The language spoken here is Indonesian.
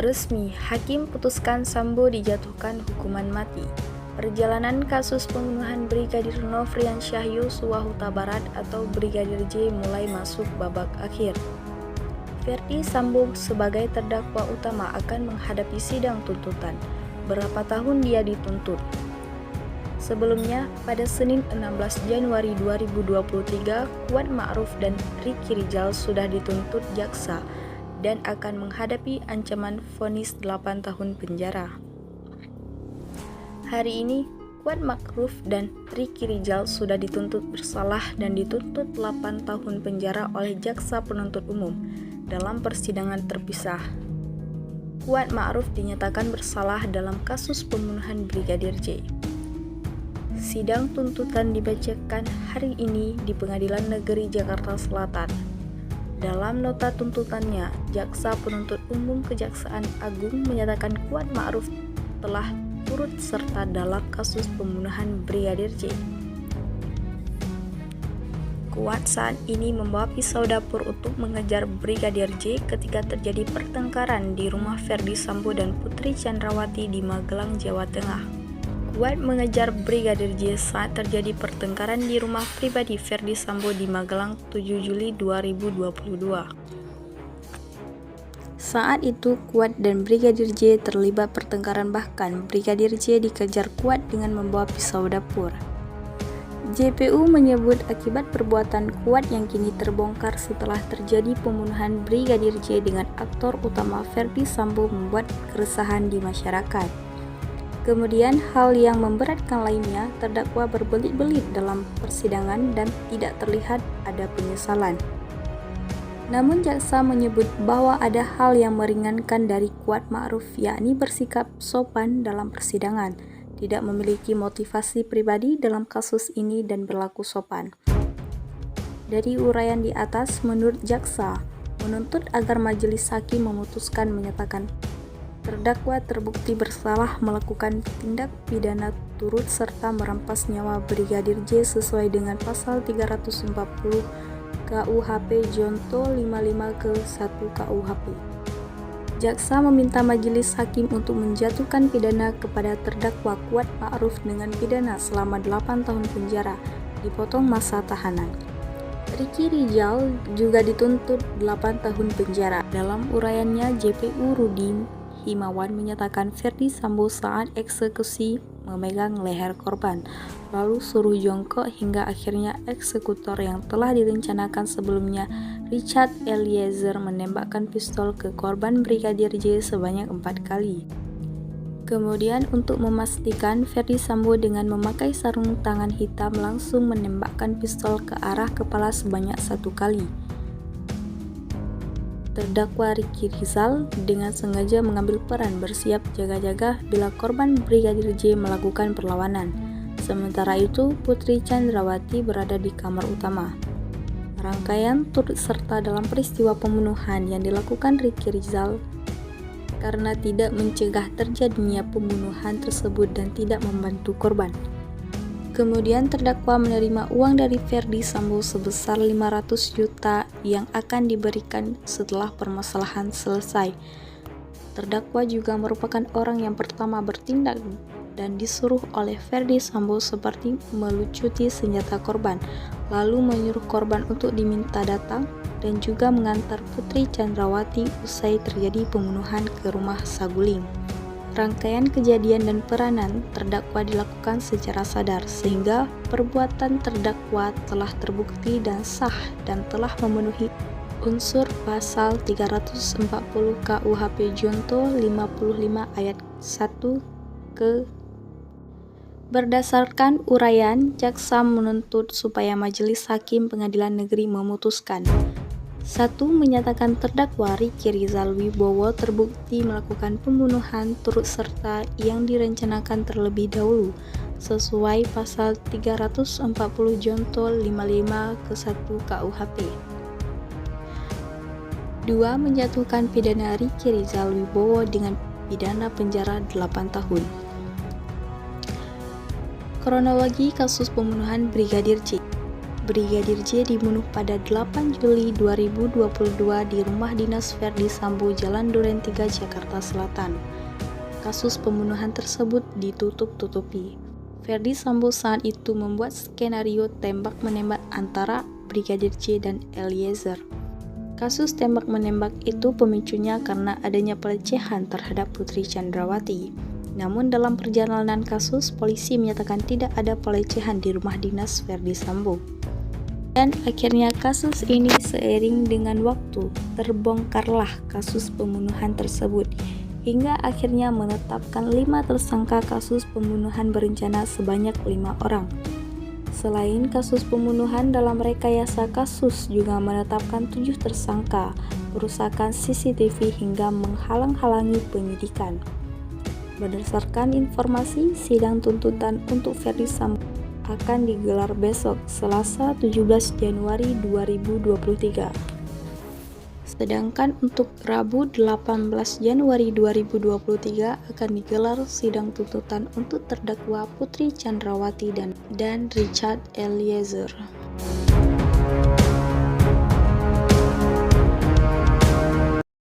Resmi, Hakim putuskan Sambo dijatuhkan hukuman mati. Perjalanan kasus pembunuhan Brigadir Nofriansyah Yosua Huta Barat atau Brigadir J mulai masuk babak akhir. Ferdy Sambo sebagai terdakwa utama akan menghadapi sidang tuntutan. Berapa tahun dia dituntut? Sebelumnya, pada Senin 16 Januari 2023, Kuat Ma'ruf dan Ricky Rizal sudah dituntut jaksa dan akan menghadapi ancaman vonis 8 tahun penjara. Hari ini, Kuat Ma'ruf dan Ricky Rizal sudah dituntut bersalah dan dituntut 8 tahun penjara oleh jaksa penuntut umum dalam persidangan terpisah. Kuat Ma'ruf dinyatakan bersalah dalam kasus pembunuhan Brigadir J. Sidang tuntutan dibacakan hari ini di Pengadilan Negeri Jakarta Selatan. Dalam nota tuntutannya, Jaksa Penuntut Umum Kejaksaan Agung menyatakan Kuat Ma'ruf telah turut serta dalam kasus pembunuhan Brigadir J. Kuat saat ini membawa pisau dapur untuk mengejar Brigadir J ketika terjadi pertengkaran di rumah Ferdy Sambo dan Putri Chandrawati di Magelang, Jawa Tengah. Kuat mengejar Brigadir J saat terjadi pertengkaran di rumah pribadi Ferdy Sambo di Magelang 7 Juli 2022. Saat itu Kuat dan Brigadir J terlibat pertengkaran, bahkan Brigadir J dikejar Kuat dengan membawa pisau dapur. JPU menyebut akibat perbuatan Kuat yang kini terbongkar setelah terjadi pembunuhan Brigadir J dengan aktor utama Ferdy Sambo membuat keresahan di masyarakat. Kemudian hal yang memberatkan lainnya, terdakwa berbelit-belit dalam persidangan dan tidak terlihat ada penyesalan. Namun jaksa menyebut bahwa ada hal yang meringankan dari Kuat Ma'ruf, yakni bersikap sopan dalam persidangan, tidak memiliki motivasi pribadi dalam kasus ini dan berlaku sopan. Dari uraian di atas, menurut jaksa, menuntut agar majelis hakim memutuskan menyatakan terdakwa terbukti bersalah melakukan tindak pidana turut serta merampas nyawa Brigadir J sesuai dengan pasal 340 KUHP Junto 55 ke 1 KUHP. Jaksa meminta majelis hakim untuk menjatuhkan pidana kepada terdakwa Kuat Ma'ruf dengan pidana selama 8 tahun penjara, dipotong masa tahanan. Ricky Rizal juga dituntut 8 tahun penjara. Dalam uraiannya, JPU Rudi Himawan menyatakan Ferdy Sambo saat eksekusi memegang leher korban, lalu suruh jongkok hingga akhirnya eksekutor yang telah direncanakan sebelumnya, Richard Eliezer, menembakkan pistol ke korban Brigadir J sebanyak 4 kali. Kemudian untuk memastikan, Ferdy Sambo dengan memakai sarung tangan hitam langsung menembakkan pistol ke arah kepala sebanyak 1 kali. Terdakwa Ricky Rizal dengan sengaja mengambil peran bersiap jaga-jaga bila korban Brigadir J melakukan perlawanan. Sementara itu, Putri Chandrawati berada di kamar utama. Rangkaian turut serta dalam peristiwa pembunuhan yang dilakukan Ricky Rizal karena tidak mencegah terjadinya pembunuhan tersebut dan tidak membantu korban. Kemudian terdakwa menerima uang dari Ferdy Sambo sebesar 500 juta yang akan diberikan setelah permasalahan selesai. Terdakwa juga merupakan orang yang pertama bertindak dan disuruh oleh Ferdy Sambo seperti melucuti senjata korban, lalu menyuruh korban untuk diminta datang dan juga mengantar Putri Chandrawati usai terjadi pembunuhan ke rumah Saguling. Rangkaian kejadian dan peranan terdakwa dilakukan secara sadar sehingga perbuatan terdakwa telah terbukti dan sah dan telah memenuhi unsur pasal 340 KUHP Junto 55 ayat 1 ke. Berdasarkan uraian, jaksa menuntut supaya majelis hakim pengadilan negeri memutuskan 1. Menyatakan terdakwa Ricky Rizal Wibowo terbukti melakukan pembunuhan turut serta yang direncanakan terlebih dahulu sesuai pasal 340 Junto 55 ke 1 KUHP. 2. Menjatuhkan pidana Ricky Rizal Wibowo dengan pidana penjara 8 tahun. Kronologi kasus pembunuhan Brigadir J. Brigadir J dibunuh pada 8 Juli 2022 di rumah dinas Verdi Sambo, Jalan Duren 3, Jakarta Selatan. Kasus pembunuhan tersebut ditutup-tutupi. Verdi Sambo saat itu membuat skenario tembak-menembak antara Brigadir J dan Eliezer. Kasus tembak-menembak itu pemicunya karena adanya pelecehan terhadap Putri Chandrawati. Namun dalam perjalanan kasus, polisi menyatakan tidak ada pelecehan di rumah dinas Verdi Sambo. Dan akhirnya kasus ini seiring dengan waktu terbongkarlah kasus pembunuhan tersebut hingga akhirnya menetapkan 5 tersangka kasus pembunuhan berencana sebanyak 5 orang. Selain kasus pembunuhan, dalam rekayasa kasus juga menetapkan 7 tersangka perusakan CCTV hingga menghalang-halangi penyidikan. Berdasarkan informasi, sidang tuntutan untuk Verdi Sambo akan digelar besok, Selasa 17 Januari 2023. Sedangkan untuk Rabu 18 Januari 2023 akan digelar sidang tuntutan untuk terdakwa Putri Chandrawati dan Richard Eliezer.